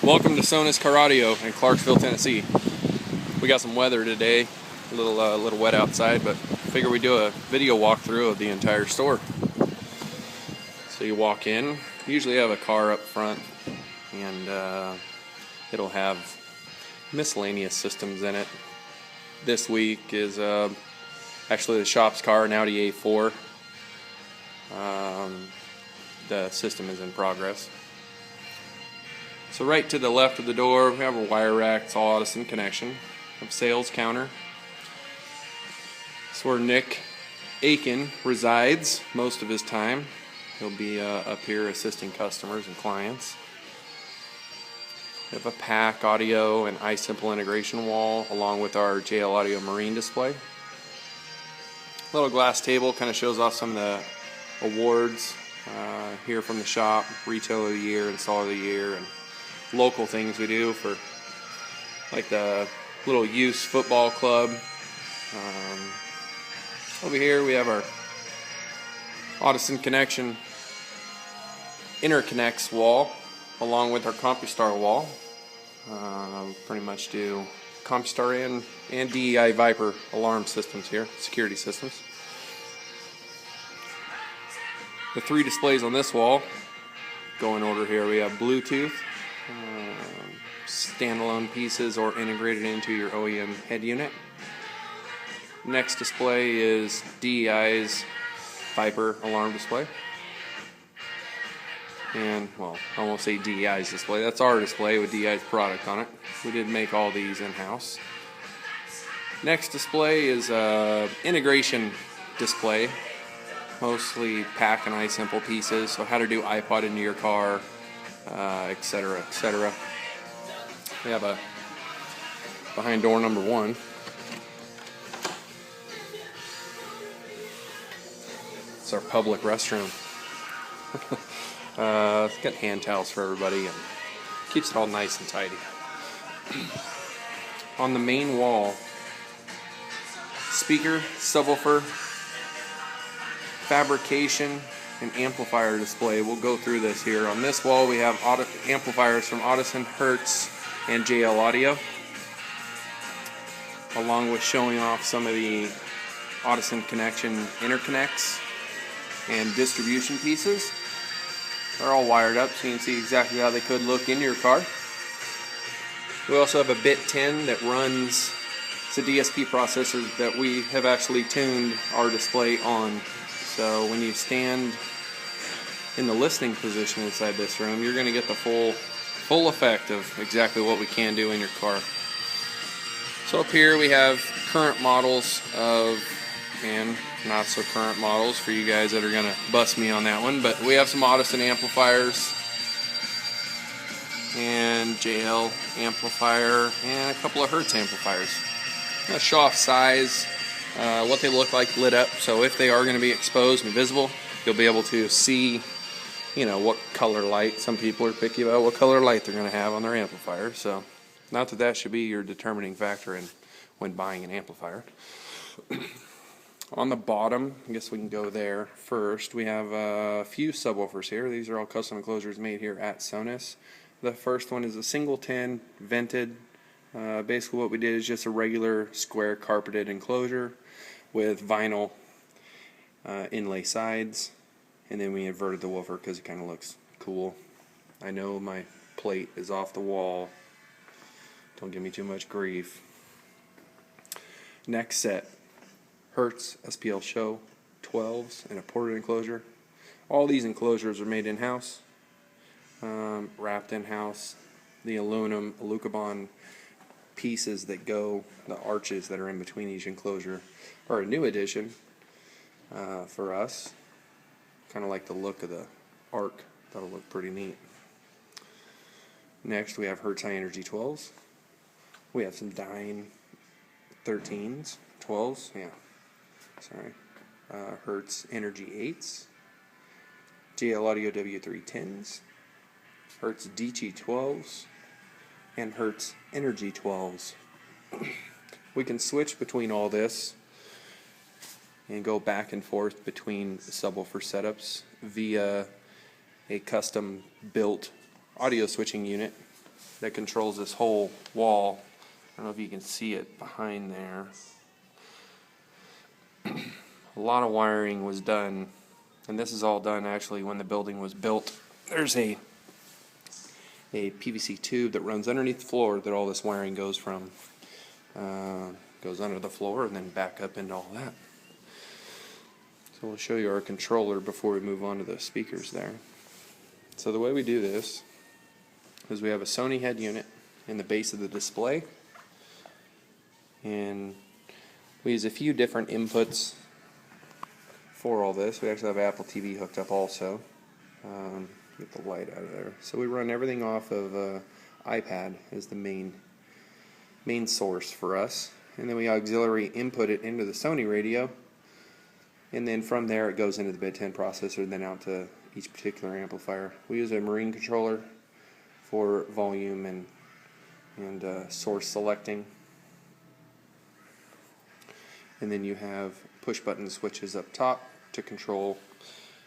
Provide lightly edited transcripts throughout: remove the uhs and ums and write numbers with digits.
Welcome to Sonus Car Audio in Clarksville, Tennessee. We got some weather today, a little wet outside, but figure we do a video walkthrough of the entire store. So you walk in, usually have a car up front, and it'll have miscellaneous systems in it. This week is actually the shop's car, an Audi A4. The system is in progress. So right to the left of the door, we have a wire rack. It's all Addison connection. We have a sales counter. It's where Nick Aiken resides most of his time. He'll be up here assisting customers and clients. We have a PAC audio and iSimple integration wall along with our JL Audio Marine display. Little glass table kind of shows off some of the awards here from the shop, Retailer of the Year, Installer of the Year, and local things we do for like the little youth football club. Over here we have our Addison connection interconnects wall along with our CompuStar wall. Pretty much do CompuStar and DEI Viper alarm systems here, security systems. The three displays on this wall go in order here. We have Bluetooth, standalone pieces or integrated into your OEM head unit. Next display is DEI's Viper alarm display. And, well, I won't say DEI's display. That's our display with DEI's product on it. We did make all these in-house. Next display is integration display. Mostly PAC and iSimple pieces. So how to do iPod into your car, etc., etc. We have a behind door number 1. It's our public restroom. It's got hand towels for everybody and keeps it all nice and tidy. On the main wall, speaker, subwoofer, Fabrication, and amplifier display. We'll go through this here. On this wall we have amplifiers from Addison, Hertz, and JL Audio, along with showing off some of the Addison connection interconnects and distribution pieces. They're all wired up so you can see exactly how they could look in your car. We also have a bit 10 that runs, it's a DSP processor that we have actually tuned our display on. So when you stand in the listening position inside this room, you're going to get the full effect of exactly what we can do in your car. So up here we have current models and not so current models for you guys that are going to bust me on that one, but we have some Addison amplifiers and JL amplifier and a couple of Hertz amplifiers. I'm going to show off size, what they look like lit up, so if they are going to be exposed and visible, you'll be able to see, what color light. Some people are picky about what color light they're going to have on their amplifier, so not that should be your determining factor when buying an amplifier. On the bottom, I guess we can go there first, we have a few subwoofers here. These are all custom enclosures made here at Sonus. The first one is a single 10 vented. Basically what we did is just a regular square carpeted enclosure with vinyl inlay sides, and then we inverted the woofer because it kind of looks cool. I know my plate is off the wall, don't give me too much grief. Next set, Hertz SPL Show 12s and a ported enclosure. All these enclosures are made in-house, wrapped in-house. The aluminum Alucobond pieces that go, the arches that are in between each enclosure, are a new addition for us. Kind of like the look of the arc. That'll look pretty neat. Next we have Hertz High Energy 12s. We have some Dyne 13s, 12s, yeah, sorry. Hertz Energy 8s, JL Audio W3 10s, Hertz DG 12s, and Hertz Energy 12s. We can switch between all this and go back and forth between subwoofer setups via a custom built audio switching unit that controls this whole wall. I don't know if you can see it behind there. A lot of wiring was done, and this is all done actually when the building was built. There's a PVC tube that runs underneath the floor that all this wiring goes from. Goes under the floor and then back up into all that. So we'll show you our controller before we move on to the speakers there. So the way we do this is we have a Sony head unit in the base of the display, and we use a few different inputs for all this. We actually have Apple TV hooked up also. Get the light out of there. So we run everything off of iPad as the main source for us, and then we auxiliary input it into the Sony radio, and then from there it goes into the bit 10 processor and then out to each particular amplifier. We use a Marine controller for volume and source selecting, and then you have push button switches up top to control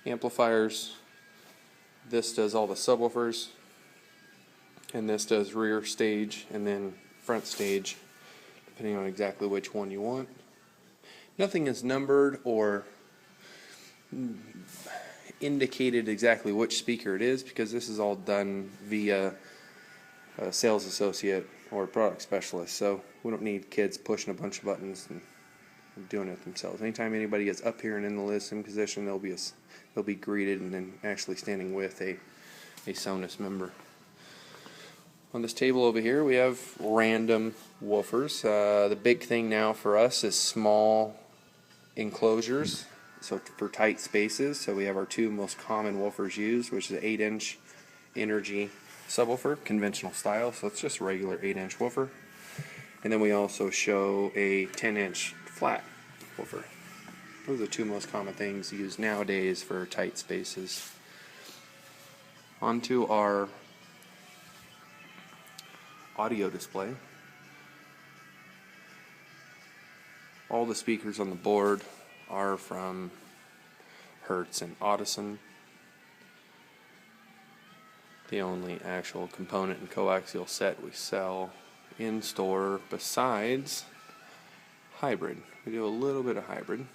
amplifiers. This does all the subwoofers, and this does rear stage and then front stage, depending on exactly which one you want. Nothing is numbered or indicated exactly which speaker it is, because this is all done via a sales associate or a product specialist, so we don't need kids pushing a bunch of buttons and doing it themselves. Anytime anybody gets up here and in the listening position, they'll be greeted and then actually standing with a Sonus member. On this table over here we have random woofers. The big thing now for us is small enclosures, so for tight spaces. So we have our two most common woofers used, which is an 8-inch Energy subwoofer, conventional style, so it's just a regular 8-inch woofer. And then we also show a 10-inch flat woofer. Those are the two most common things used nowadays for tight spaces. Onto our audio display. All the speakers on the board are from Hertz and Audison. The only actual component and coaxial set we sell in store besides hybrid. We do a little bit of hybrid.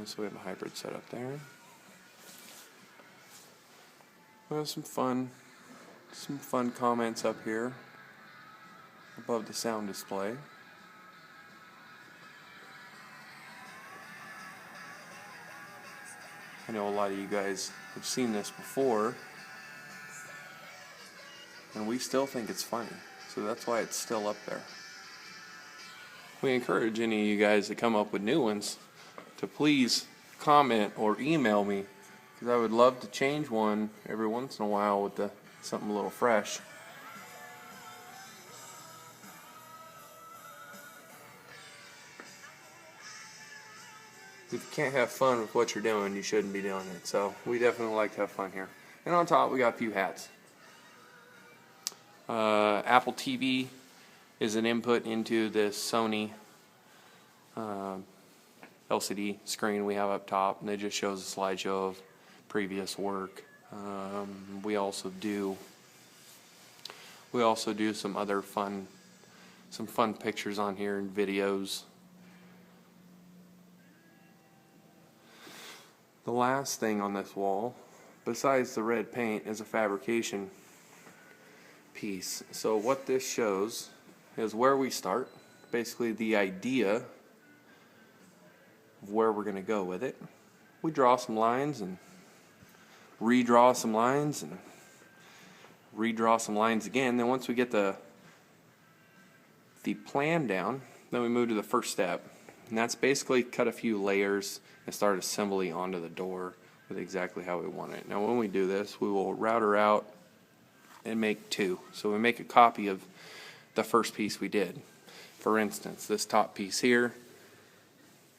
So we have a hybrid set up there. We have some fun comments up here above the sound display. I know a lot of you guys have seen this before, and we still think it's funny, so that's why it's still up there. We encourage any of you guys that come up with new ones to please comment or email me, because I would love to change one every once in a while with something a little fresh. If you can't have fun with what you're doing, you shouldn't be doing it. So we definitely like to have fun here. And on top we got a few hats. Apple TV is an input into this Sony LCD screen we have up top, and it just shows a slideshow of previous work. We also do some other fun pictures on here and videos. The last thing on this wall, besides the red paint, is a fabrication piece. So what this shows is where we start, basically the idea of where we're going to go with it. We draw some lines and redraw some lines and redraw some lines again. Then once we get the plan down, then we move to the first step, and that's basically cut a few layers and start assembly onto the door with exactly how we want it. Now when we do this, we will router out and make two. So we make a copy of the first piece we did. For instance, this top piece here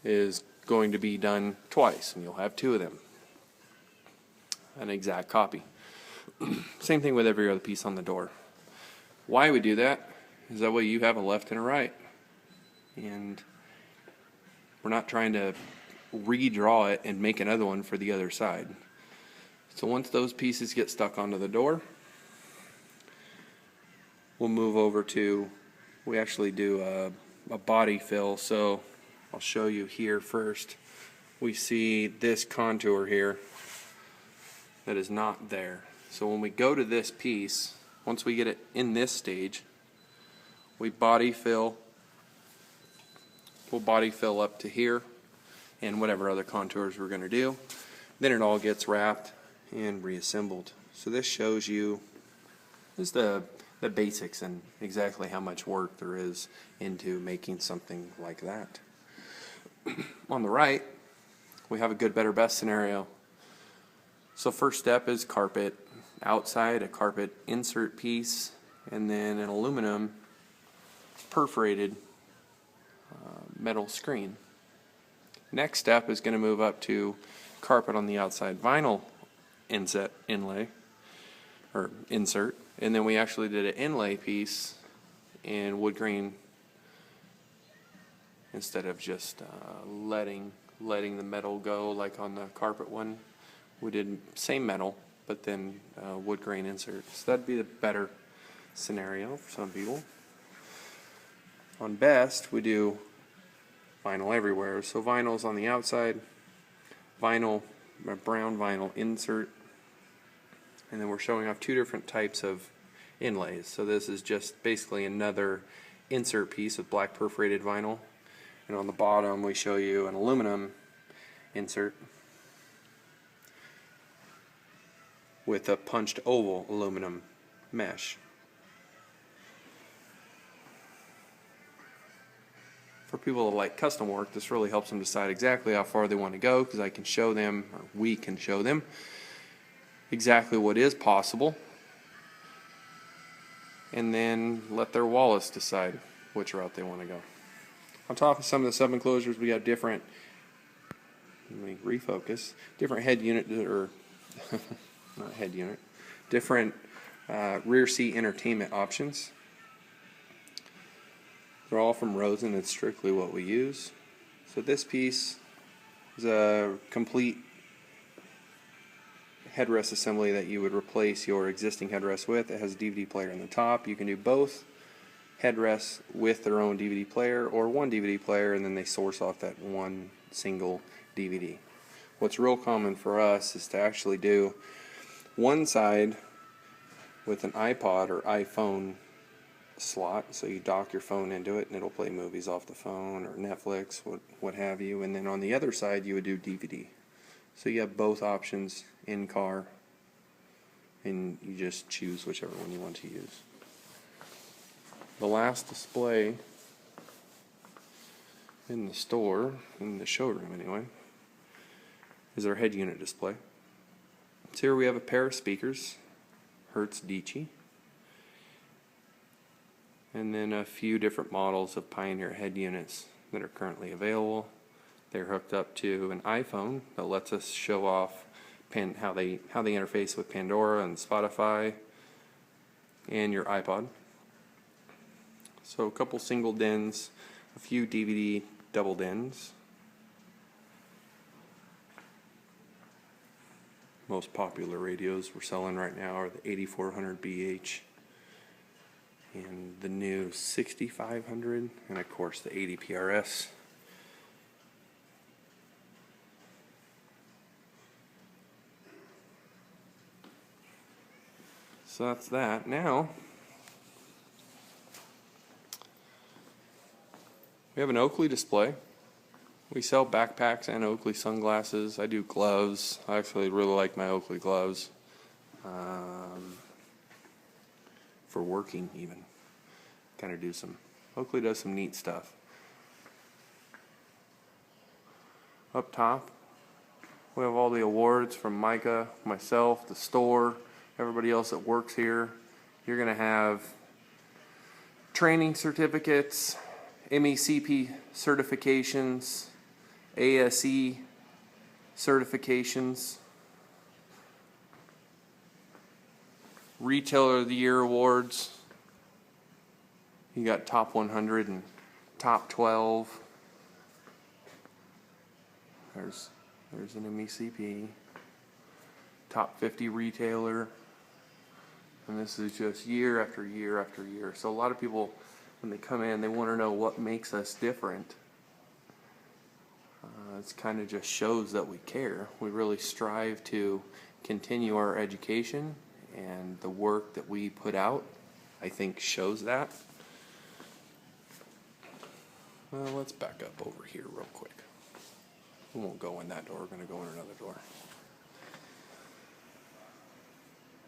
is going to be done twice, and you'll have two of them. An exact copy. Same thing with every other piece on the door. Why we do that is that way you have a left and a right, and we're not trying to redraw it and make another one for the other side. So once those pieces get stuck onto the door, we'll move over to, we actually do a body fill, so I'll show you here first. We see this contour here that is not there. So when we go to this piece, once we get it in this stage, we body fill. We'll body fill up to here and whatever other contours we're going to do. Then it all gets wrapped and reassembled. So this shows you just the basics and exactly how much work there is into making something like that. On the right, we have a good, better, best scenario. So first step is carpet. Outside, a carpet insert piece, and then an aluminum perforated metal screen. Next step is going to move up to carpet on the outside, vinyl inlay or insert, and then we actually did an inlay piece in wood grain instead of just letting the metal go like on the carpet one. We did same metal, but then wood grain insert. So that'd be the better scenario for some people. On best, we do vinyl everywhere. So vinyl's on the outside, vinyl, brown vinyl insert, and then we're showing off two different types of inlays. So this is just basically another insert piece with black perforated vinyl, and on the bottom we show you an aluminum insert with a punched oval aluminum mesh. For people that like custom work, this really helps them decide exactly how far they want to go, because I can show them, or we can show them, exactly what is possible, and then let their wallets decide which route they want to go. On top of some of the sub enclosures, we got different, let me refocus, different head unit, or not head unit, different rear seat entertainment options. They're all from Rosen. It's strictly what we use. So this piece is a complete headrest assembly that you would replace your existing headrest with. It has a DVD player on the top. You can do both headrests with their own DVD player, or one DVD player and then they source off that one single DVD. What's real common for us is to actually do one side with an iPod or iPhone slot, so you dock your phone into it and it'll play movies off the phone or Netflix, what have you, and then on the other side you would do DVD. So you have both options in car and you just choose whichever one you want to use. The last display in the store, in the showroom anyway, is our head unit display. So here we have a pair of speakers, Hertz DC, and then a few different models of Pioneer head units that are currently available. They're hooked up to an iPhone that lets us show off how they interface with Pandora and Spotify and your iPod. So a couple single DINs, a few DVD double DINs. Most popular radios we're selling right now are the 8400 BH and the new 6500, and of course the 80 PRS. So that's that. Now we have an Oakley display. We sell backpacks and Oakley sunglasses. I do gloves. I actually really like my Oakley gloves. For working even. Kind of do some, Oakley does some neat stuff. Up top, we have all the awards from Micah, myself, the store, everybody else that works here. You're going to have training certificates, MECP certifications, ASE certifications, Retailer of the Year awards. You got top 100 and top 12. There's an MECP. Top 50 retailer. And this is just year after year after year. So a lot of people, when they come in, they want to know what makes us different. It kind of just shows that we care. We really strive to continue our education, and the work that we put out, I think, shows that. Well, let's back up over here real quick. We won't go in that door. We're going to go in another door.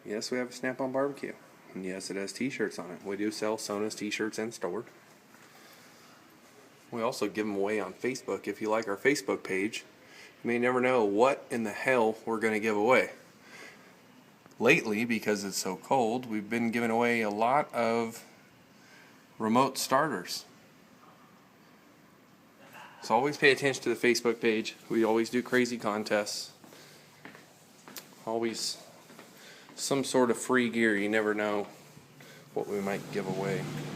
Yes, we have a Snap-on barbecue. And yes, it has t-shirts on it. We do sell Sonus t-shirts in store. We also give them away on Facebook. If you like our Facebook page, you may never know what in the hell we're going to give away. Lately, because it's so cold, we've been giving away a lot of remote starters. So always pay attention to the Facebook page. We always do crazy contests. Always some sort of free gear. You never know what we might give away.